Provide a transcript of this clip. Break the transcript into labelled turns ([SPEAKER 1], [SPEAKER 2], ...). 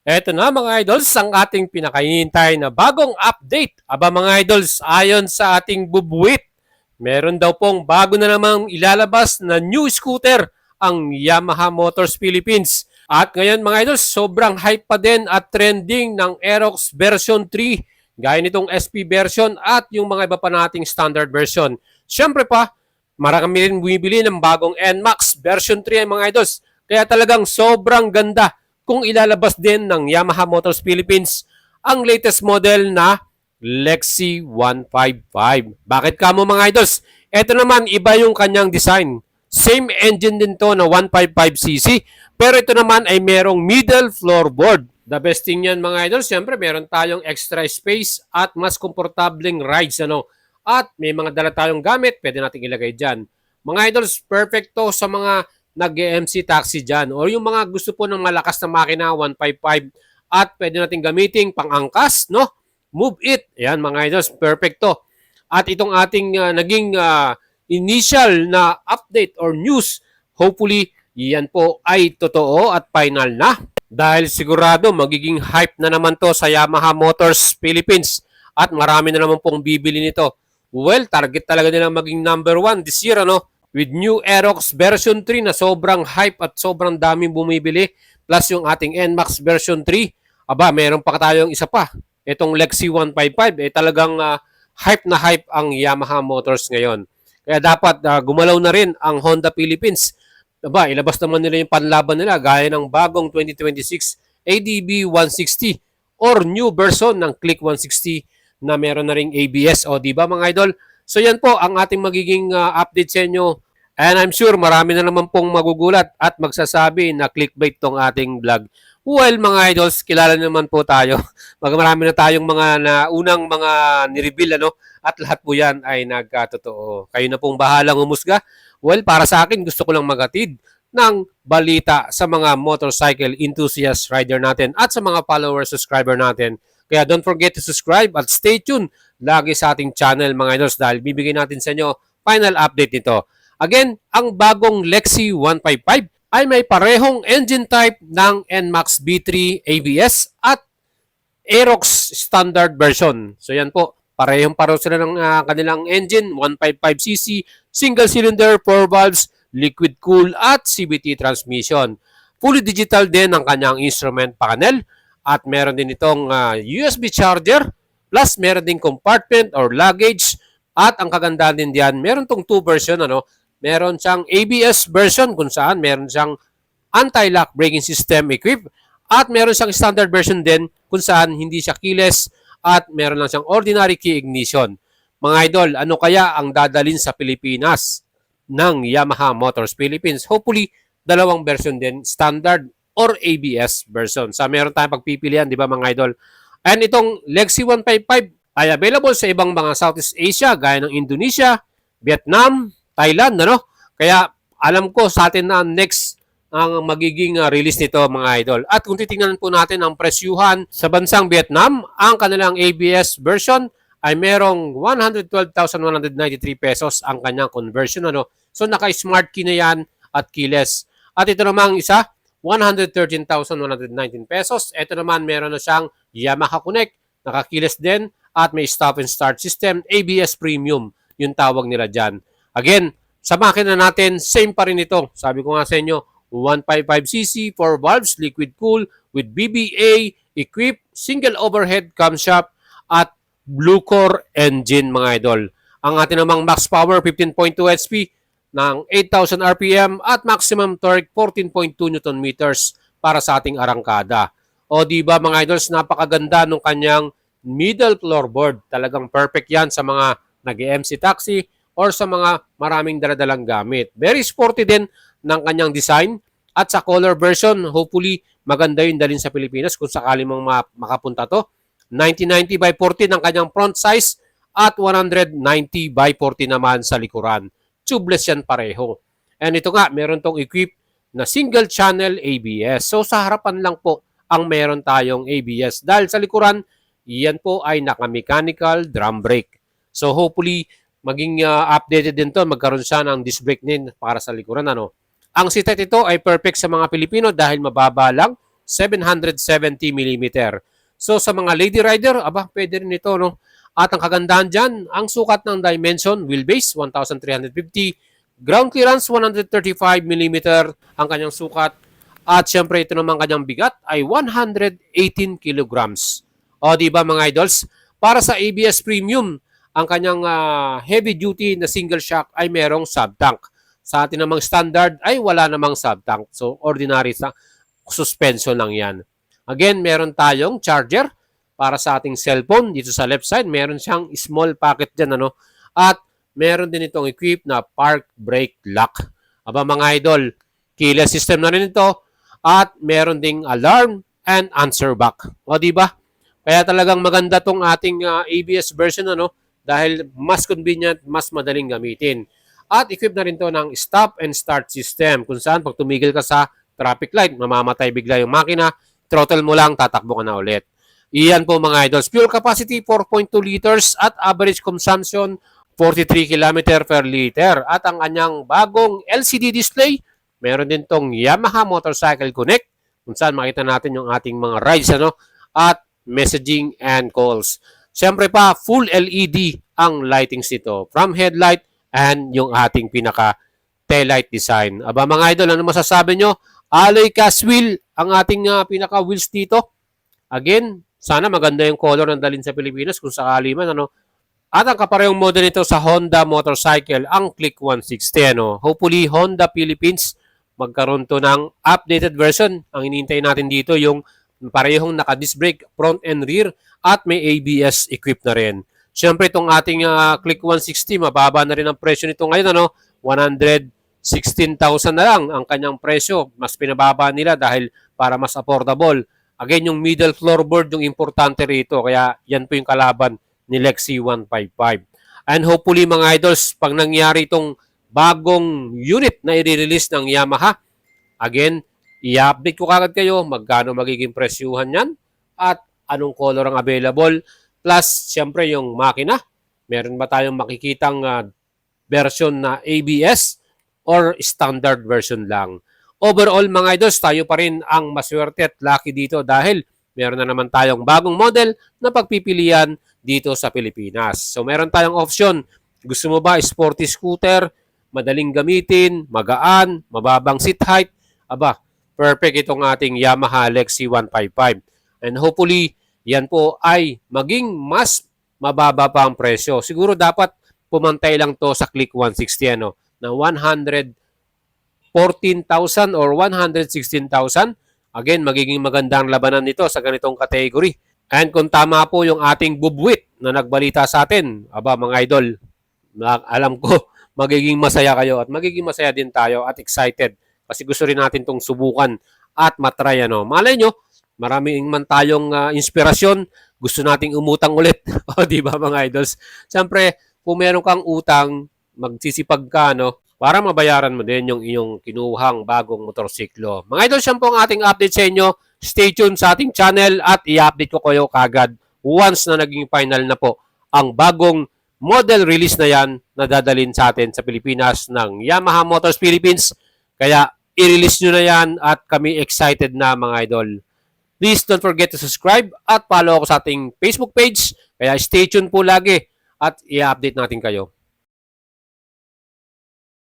[SPEAKER 1] Eto na mga idols, ang ating pinakainintay na bagong update. Aba mga idols, ayon sa ating bubuwit, meron daw pong bago na namang ilalabas na new scooter ang Yamaha Motors Philippines. At ngayon mga idols, sobrang hype pa din at trending ng Aerox version 3, gaya nitong SP version at yung mga iba pa nating standard version. Siyempre pa, marami rin bumibili ng bagong NMAX version 3 mga idols. Kaya talagang sobrang ganda kung ilalabas din ng Yamaha Motors Philippines ang latest model na Lexi 155. Bakit kamo mga idols? Ito naman, iba yung kanyang design. Same engine din to na 155cc, pero ito naman ay merong middle floorboard. The best thing yan mga idols, syempre meron tayong extra space at mas komportableng rides. At may mga dala tayong gamit, pwede natin ilagay dyan. Mga idols, perfect to sa mga nag-MC taxi dyan o yung mga gusto po ng malakas na makina 155 at pwede natin gamitin pang-angkas, no? Move it. Ayan mga idols, perfecto. At itong ating naging initial na update or news, hopefully yan po ay totoo at final na. Dahil sigurado magiging hype na naman to sa Yamaha Motors Philippines at marami na naman pong bibili nito. Well, target talaga nilang maging number 1 this year, ano? With new Aerox version 3 na sobrang hype at sobrang daming bumibili, plus yung ating NMAX version 3, aba, meron pa tayong isa pa. Itong Lexi 155, talagang hype na hype ang Yamaha Motors ngayon. Kaya dapat gumalaw na rin ang Honda Philippines. Aba, ilabas naman nila yung panlaban nila gaya ng bagong 2026 ADB 160 or new version ng Click 160 na meron na ring ABS. O, di ba mga idol? So yan po ang ating magiging update sa inyo. And I'm sure marami na naman pong magugulat at magsasabi na clickbait tong ating vlog. Well, mga idols, kilala naman po tayo. Marami na tayong mga unang mga nireveal, ano? At lahat po yan ay nagkatotoo. Kayo na pong bahalang umusga. Well, para sa akin, gusto ko lang magatid ng balita sa mga motorcycle enthusiast rider natin at sa mga follower subscriber natin. Kaya don't forget to subscribe at stay tuned lagi sa ating channel mga idols dahil bibigyan natin sa inyo final update nito. Again, ang bagong Lexi 155 ay may parehong engine type ng NMAX B3 ABS at Aerox standard version. So yan po, pareho sila ng kanilang engine, 155cc, single cylinder, 4 valves, liquid cool at CVT transmission. Fully digital din ang kanyang instrument panel at meron din itong USB charger plus meron din compartment or luggage at ang kagandahan din diyan, meron tong 2 version ano. Meron siyang ABS version kung saan meron siyang anti-lock braking system equipped at meron siyang standard version din kung saan hindi siya keyless at meron lang siyang ordinary key ignition. Mga idol, ano kaya ang dadalhin sa Pilipinas ng Yamaha Motors Philippines? Hopefully, dalawang version din, standard or ABS version. Sa meron tayong pagpipilian, di ba mga idol? And itong Lexi 155 ay available sa ibang mga Southeast Asia gaya ng Indonesia, Vietnam, Thailand, ano? Kaya alam ko sa atin na next ang magiging release nito mga idol. At kung titingnan po natin ang presyuhan sa bansang Vietnam, ang kanilang ABS version ay merong 112,193 pesos ang kanyang conversion. Ano? So naka-smart key na yan at keyless. At ito namang isa, 113,119 pesos. Ito naman meron na siyang Yamaha Connect, naka-keyless din at may stop and start system, ABS Premium, yung tawag nila dyan. Again, sa makina natin, same pa rin ito. Sabi ko nga sa inyo, 155cc, 4 valves, liquid cool, with BBA, equipped, single overhead camshaft, at blue core engine mga idol. Ang atin namang max power, 15.2 HP, ng 8,000 RPM, at maximum torque, 14.2 Nm para sa ating arangkada. O di ba mga idols, napakaganda ng kanyang middle floorboard. Talagang perfect yan sa mga nag-MC taxi, or sa mga maraming daladalang gamit. Very sporty din ng kanyang design at sa color version, hopefully maganda yung dalhin sa Pilipinas kung sakali mong makapunta to. 1990 by 40 ng kanyang front size at 190 by 40 naman sa likuran. Tubeless yan pareho. And ito nga, meron tong equipped na single channel ABS. So sa harapan lang po ang meron tayong ABS. Dahil sa likuran, yan po ay naka-mechanical drum brake. So hopefully, maging updated din to, magkaroon siya ng disc brake din para sa likuran. Ano? Ang seat height ito ay perfect sa mga Pilipino dahil mababa lang, 770mm. So sa mga lady rider, pwede rin ito, no? At ang kagandahan dyan, ang sukat ng dimension, wheelbase 1,350, ground clearance 135mm ang kanyang sukat. At syempre ito naman kanyang bigat ay 118 kilograms. O di ba mga idols? Para sa ABS Premium, ang kanyang heavy duty na single shock ay merong sub-tank. Sa atin namang standard ay wala namang sub-tank. So ordinary suspension lang yan. Again, meron tayong charger para sa ating cellphone. Dito sa left side, meron siyang small pocket dyan. Ano? At meron din itong equipped na park brake lock. Mga idol, keyless system na rin ito. At meron ding alarm and answer back. O di ba? Kaya talagang maganda tong ating ABS version, ano? Dahil mas convenient, mas madaling gamitin. At equipped na rin to ng stop and start system. Kung saan pag tumigil ka sa traffic light, mamamatay bigla yung makina, throttle mo lang, tatakbo ka na ulit. Iyan po mga idols. Fuel capacity 4.2 liters at average consumption 43 km per liter. At ang kanyang bagong LCD display, meron din tong Yamaha Motorcycle Connect kung saan makita natin yung ating mga rides, ano, at messaging and calls. Siyempre pa, full LED ang lightings nito from headlight and yung ating pinaka taillight design. Mga idol, ano masasabi nyo? Alloy cast wheel ang ating pinaka wheels dito. Again, sana maganda yung color ng dalhin sa Pilipinas kung sakali man, ano. At ang kaparehong model nito sa Honda motorcycle, ang Click 160, ano. Hopefully, Honda Philippines magkaroon to ng updated version. Ang hinihintay natin dito yung parehong naka-disc brake, front and rear, at may ABS equipped na rin. Siyempre, itong ating Click 160, mababa na rin ang presyo nito ngayon, ano. 116,000 na lang ang kanyang presyo. Mas pinababa nila dahil para mas affordable. Again, yung middle floorboard yung importante rito. Kaya yan po yung kalaban ni Lexi 155. And hopefully mga idols, pag nangyari itong bagong unit na i-release ng Yamaha, again, i-update ko kagad kayo magkano magiging presyuhan yan at anong color ang available. Plus, siyempre yung makina. Meron ba tayong makikitang version na ABS or standard version lang? Overall mga idols, tayo pa rin ang maswerte at lucky dito dahil meron na naman tayong bagong model na pagpipilian dito sa Pilipinas. So meron tayong option. Gusto mo ba sporty scooter, madaling gamitin, magaan, mababang seat height? Perfect itong ating Yamaha Lexi 155. And hopefully, yan po ay maging mas mababa pa ang presyo. Siguro dapat pumantay lang to sa Click 160, ano, na 114,000 or 116,000. Again, magiging maganda ang labanan nito sa ganitong category. And kung tama po yung ating bubwit na nagbalita sa atin, mga idol, alam ko, magiging masaya kayo at magiging masaya din tayo at excited kasi gusto rin natin itong subukan at matry, ano. Malay nyo, maraming man tayong inspirasyon, gusto nating umutang ulit. O, di ba mga idols? Siyempre, kung meron kang utang, magsisipag ka, no, para mabayaran mo din yung iyong kinuhang bagong motorsiklo. Mga idol, siya po ang ating update sa inyo. Stay tuned sa ating channel at i-update ko kayo kagad once na naging final na po ang bagong model release na yan na dadalhin sa atin sa Pilipinas ng Yamaha Motors Philippines. Kaya i-release nyo na yan at kami excited na mga idol. Please don't forget to subscribe at follow ako sa ating Facebook page. Kaya stay tuned po lagi at i-update natin kayo.